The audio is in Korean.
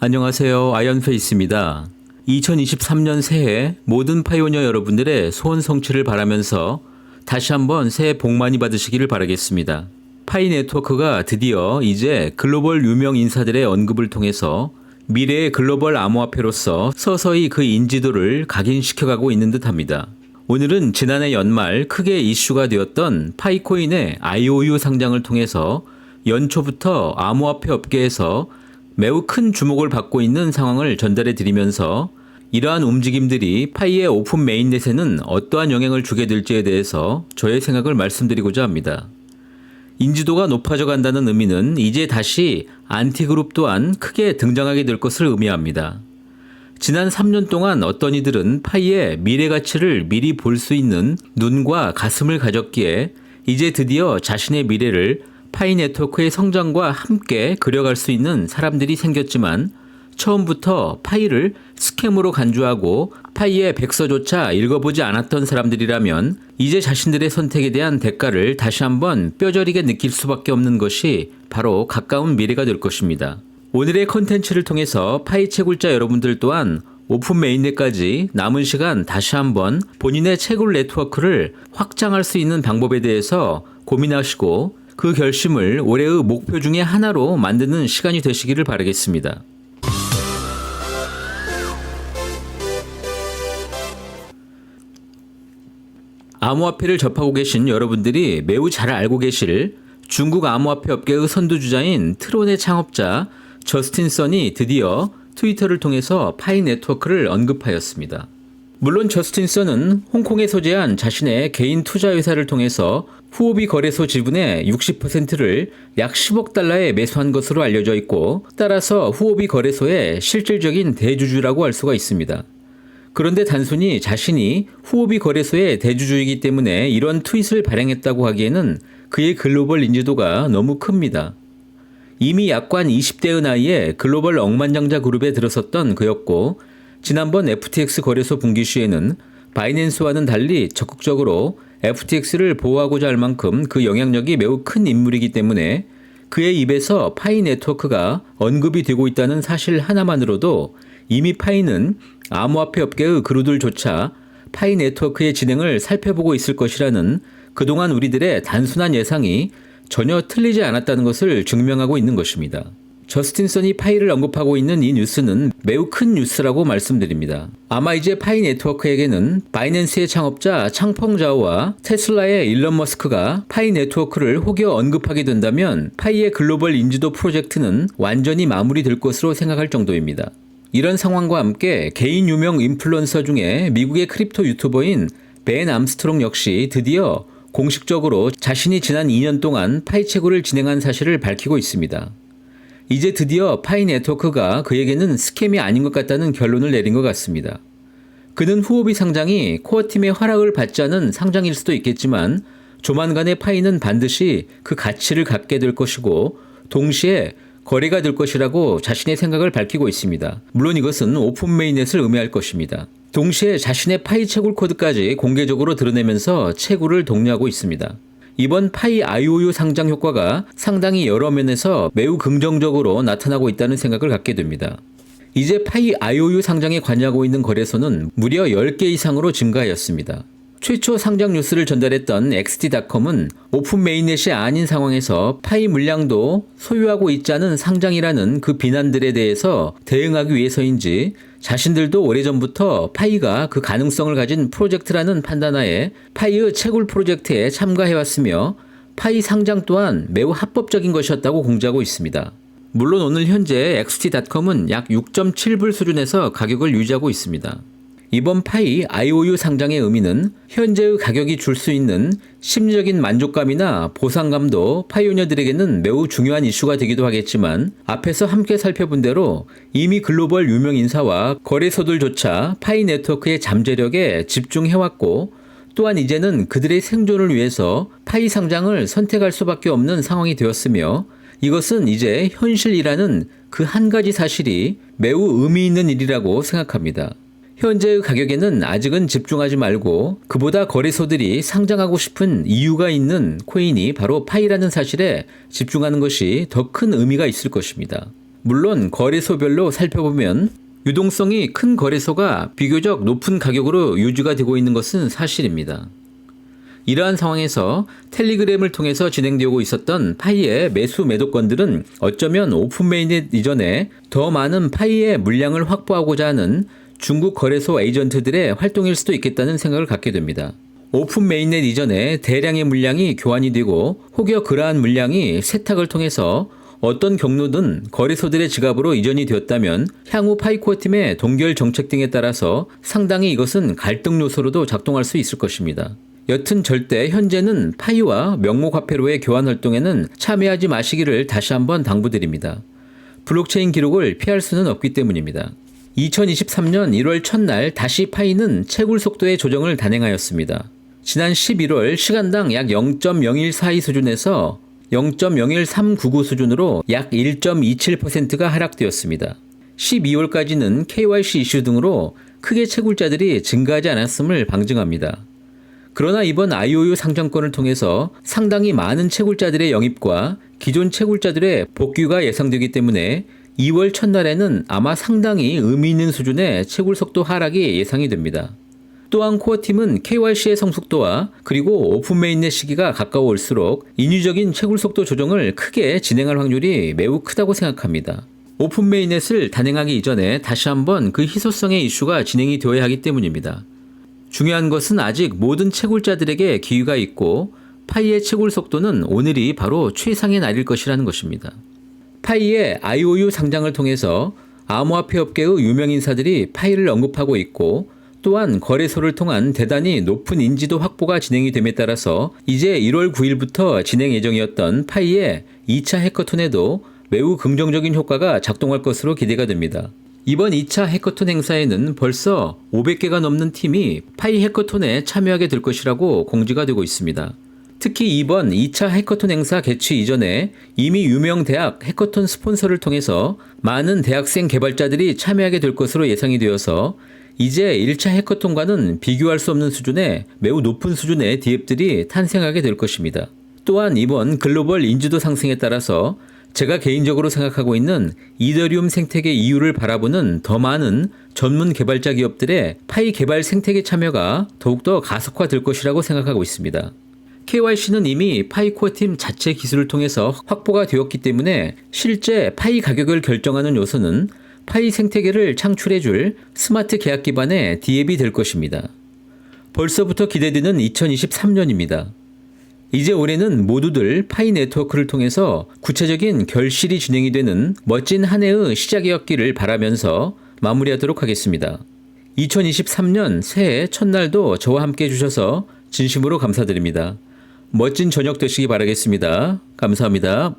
안녕하세요. 아이언페이스입니다. 2023년 새해 모든 파이오니어 여러분들의 소원 성취를 바라면서 다시 한번 새해 복 많이 받으시기를 바라겠습니다. 파이 네트워크가 드디어 이제 글로벌 유명 인사들의 언급을 통해서 미래의 글로벌 암호화폐로서 서서히 그 인지도를 각인시켜가고 있는 듯합니다. 오늘은 지난해 연말 크게 이슈가 되었던 파이코인의 IOU 상장을 통해서 연초부터 암호화폐 업계에서 매우 큰 주목을 받고 있는 상황을 전달해 드리면서 이러한 움직임들이 파이의 오픈 메인넷에는 어떠한 영향을 주게 될지에 대해서 저의 생각을 말씀드리고자 합니다. 인지도가 높아져 간다는 의미는 이제 다시 안티그룹 또한 크게 등장하게 될 것을 의미합니다. 지난 3년 동안 어떤 이들은 파이의 미래 가치를 미리 볼 수 있는 눈과 가슴을 가졌기에 이제 드디어 자신의 미래를 파이 네트워크의 성장과 함께 그려갈 수 있는 사람들이 생겼지만 처음부터 파이를 스캠으로 간주하고 파이의 백서조차 읽어보지 않았던 사람들이라면 이제 자신들의 선택에 대한 대가를 다시 한번 뼈저리게 느낄 수밖에 없는 것이 바로 가까운 미래가 될 것입니다. 오늘의 컨텐츠를 통해서 파이 채굴자 여러분들 또한 오픈 메인넷까지 남은 시간 다시 한번 본인의 채굴 네트워크를 확장할 수 있는 방법에 대해서 고민하시고 그 결심을 올해의 목표 중에 하나로 만드는 시간이 되시기를 바라겠습니다. 암호화폐를 접하고 계신 여러분들이 매우 잘 알고 계실 중국 암호화폐 업계의 선두주자인 트론의 창업자 저스틴 선이 드디어 트위터를 통해서 파이 네트워크를 언급하였습니다. 물론 저스틴 선은 홍콩에 소재한 자신의 개인 투자 회사를 통해서 후오비 거래소 지분의 60%를 약 10억 달러에 매수한 것으로 알려져 있고 따라서 후오비 거래소의 실질적인 대주주라고 할 수가 있습니다. 그런데 단순히 자신이 후오비 거래소의 대주주이기 때문에 이런 트윗을 발행했다고 하기에는 그의 글로벌 인지도가 너무 큽니다. 이미 약관 20대의 나이에 글로벌 억만장자 그룹에 들어섰던 그였고 지난번 FTX 거래소 붕괴 시에는 바이낸스와는 달리 적극적으로 FTX를 보호하고자 할 만큼 그 영향력이 매우 큰 인물이기 때문에 그의 입에서 파이 네트워크가 언급이 되고 있다는 사실 하나만으로도 이미 파이는 암호화폐 업계의 그루들조차 파이 네트워크의 진행을 살펴보고 있을 것이라는 그동안 우리들의 단순한 예상이 전혀 틀리지 않았다는 것을 증명하고 있는 것입니다. 저스틴 선이 파이를 언급하고 있는 이 뉴스는 매우 큰 뉴스라고 말씀드립니다. 아마 이제 파이 네트워크에게는 바이낸스의 창업자 창펑자오와 테슬라의 일론 머스크가 파이 네트워크를 혹여 언급하게 된다면 파이의 글로벌 인지도 프로젝트는 완전히 마무리될 것으로 생각할 정도입니다. 이런 상황과 함께 개인 유명 인플루언서 중에 미국의 크립토 유튜버인 벤 암스트롱 역시 드디어 공식적으로 자신이 지난 2년 동안 파이 채굴을 진행한 사실을 밝히고 있습니다. 이제 드디어 파이 네트워크가 그에게는 스캠이 아닌 것 같다는 결론을 내린 것 같습니다. 그는 후오비 상장이 코어팀의 허락을 받지 않은 상장일 수도 있겠지만 조만간에 파이는 반드시 그 가치를 갖게 될 것이고 동시에 거래가 될 것이라고 자신의 생각을 밝히고 있습니다. 물론 이것은 오픈 메인넷을 의미할 것입니다. 동시에 자신의 파이 채굴 코드까지 공개적으로 드러내면서 채굴을 독려하고 있습니다. 이번 파이 IOU 상장 효과가 상당히 여러 면에서 매우 긍정적으로 나타나고 있다는 생각을 갖게 됩니다. 이제 파이 IOU 상장에 관여하고 있는 거래소는 무려 10개 이상으로 증가하였습니다. 최초 상장 뉴스를 전달했던 XT.com은 오픈 메인넷이 아닌 상황에서 파이 물량도 소유하고 있지 않은 상장이라는 그 비난들에 대해서 대응하기 위해서인지 자신들도 오래전부터 파이가 그 가능성을 가진 프로젝트라는 판단하에 파이의 채굴 프로젝트에 참가해왔으며 파이 상장 또한 매우 합법적인 것이었다고 공지하고 있습니다. 물론 오늘 현재 XT.com은 약 6.7불 수준에서 가격을 유지하고 있습니다. 이번 파이 IOU 상장의 의미는 현재의 가격이 줄 수 있는 심리적인 만족감이나 보상감도 파이오니어들에게는 매우 중요한 이슈가 되기도 하겠지만 앞에서 함께 살펴본 대로 이미 글로벌 유명 인사와 거래소들조차 파이 네트워크의 잠재력에 집중해왔고 또한 이제는 그들의 생존을 위해서 파이 상장을 선택할 수밖에 없는 상황이 되었으며 이것은 이제 현실이라는 그 한 가지 사실이 매우 의미 있는 일이라고 생각합니다. 현재의 가격에는 아직은 집중하지 말고 그보다 거래소들이 상장하고 싶은 이유가 있는 코인이 바로 파이라는 사실에 집중하는 것이 더 큰 의미가 있을 것입니다. 물론 거래소별로 살펴보면 유동성이 큰 거래소가 비교적 높은 가격으로 유지가 되고 있는 것은 사실입니다. 이러한 상황에서 텔리그램을 통해서 진행되고 있었던 파이의 매수 매도건들은 어쩌면 오픈 메인넷 이전에 더 많은 파이의 물량을 확보하고자 하는 중국 거래소 에이전트들의 활동일 수도 있겠다는 생각을 갖게 됩니다. 오픈 메인넷 이전에 대량의 물량이 교환이 되고 혹여 그러한 물량이 세탁을 통해서 어떤 경로든 거래소들의 지갑으로 이전이 되었다면 향후 파이코어 팀의 동결 정책 등에 따라서 상당히 이것은 갈등 요소로도 작동할 수 있을 것입니다. 여튼 절대 현재는 파이와 명목화폐로의 교환 활동에는 참여하지 마시기를 다시 한번 당부드립니다. 블록체인 기록을 피할 수는 없기 때문입니다. 2023년 1월 첫날 다시 파이는 채굴 속도의 조정을 단행하였습니다. 지난 11월 시간당 약 0.0142 수준에서 0.01399 수준으로 약 1.27%가 하락되었습니다. 12월까지는 KYC 이슈 등으로 크게 채굴자들이 증가하지 않았음을 방증합니다. 그러나 이번 IOU 상장권을 통해서 상당히 많은 채굴자들의 영입과 기존 채굴자들의 복귀가 예상되기 때문에 2월 첫날에는 아마 상당히 의미 있는 수준의 채굴 속도 하락이 예상이 됩니다. 또한 코어팀은 KYC의 성숙도와 그리고 오픈 메인넷 시기가 가까워올수록 인위적인 채굴 속도 조정을 크게 진행할 확률이 매우 크다고 생각합니다. 오픈 메인넷을 단행하기 이전에 다시 한번 그 희소성의 이슈가 진행이 되어야 하기 때문입니다. 중요한 것은 아직 모든 채굴자들에게 기회가 있고 파이의 채굴 속도는 오늘이 바로 최상의 날일 것이라는 것입니다. 파이의 IOU 상장을 통해서 암호화폐 업계의 유명 인사들이 파이를 언급하고 있고 또한 거래소를 통한 대단히 높은 인지도 확보가 진행이 됨에 따라서 이제 1월 9일부터 진행 예정이었던 파이의 2차 해커톤에도 매우 긍정적인 효과가 작동할 것으로 기대가 됩니다. 이번 2차 해커톤 행사에는 벌써 500개가 넘는 팀이 파이 해커톤에 참여하게 될 것이라고 공지가 되고 있습니다. 특히 이번 2차 해커톤 행사 개최 이전에 이미 유명 대학 해커톤 스폰서를 통해서 많은 대학생 개발자들이 참여하게 될 것으로 예상이 되어서 이제 1차 해커톤과는 비교할 수 없는 수준의 매우 높은 수준의 디앱들이 탄생하게 될 것입니다. 또한 이번 글로벌 인지도 상승에 따라서 제가 개인적으로 생각하고 있는 이더리움 생태계 이유를 바라보는 더 많은 전문 개발자 기업들의 파이 개발 생태계 참여가 더욱더 가속화될 것이라고 생각하고 있습니다. KYC는 이미 파이 코어 팀 자체 기술을 통해서 확보가 되었기 때문에 실제 파이 가격을 결정하는 요소는 파이 생태계를 창출해줄 스마트 계약 기반의 디앱이 될 것입니다. 벌써부터 기대되는 2023년입니다. 이제 올해는 모두들 파이 네트워크를 통해서 구체적인 결실이 진행이 되는 멋진 한 해의 시작이었기를 바라면서 마무리하도록 하겠습니다. 2023년 새해 첫날도 저와 함께 해주셔서 진심으로 감사드립니다. 멋진 저녁 되시기 바라겠습니다. 감사합니다.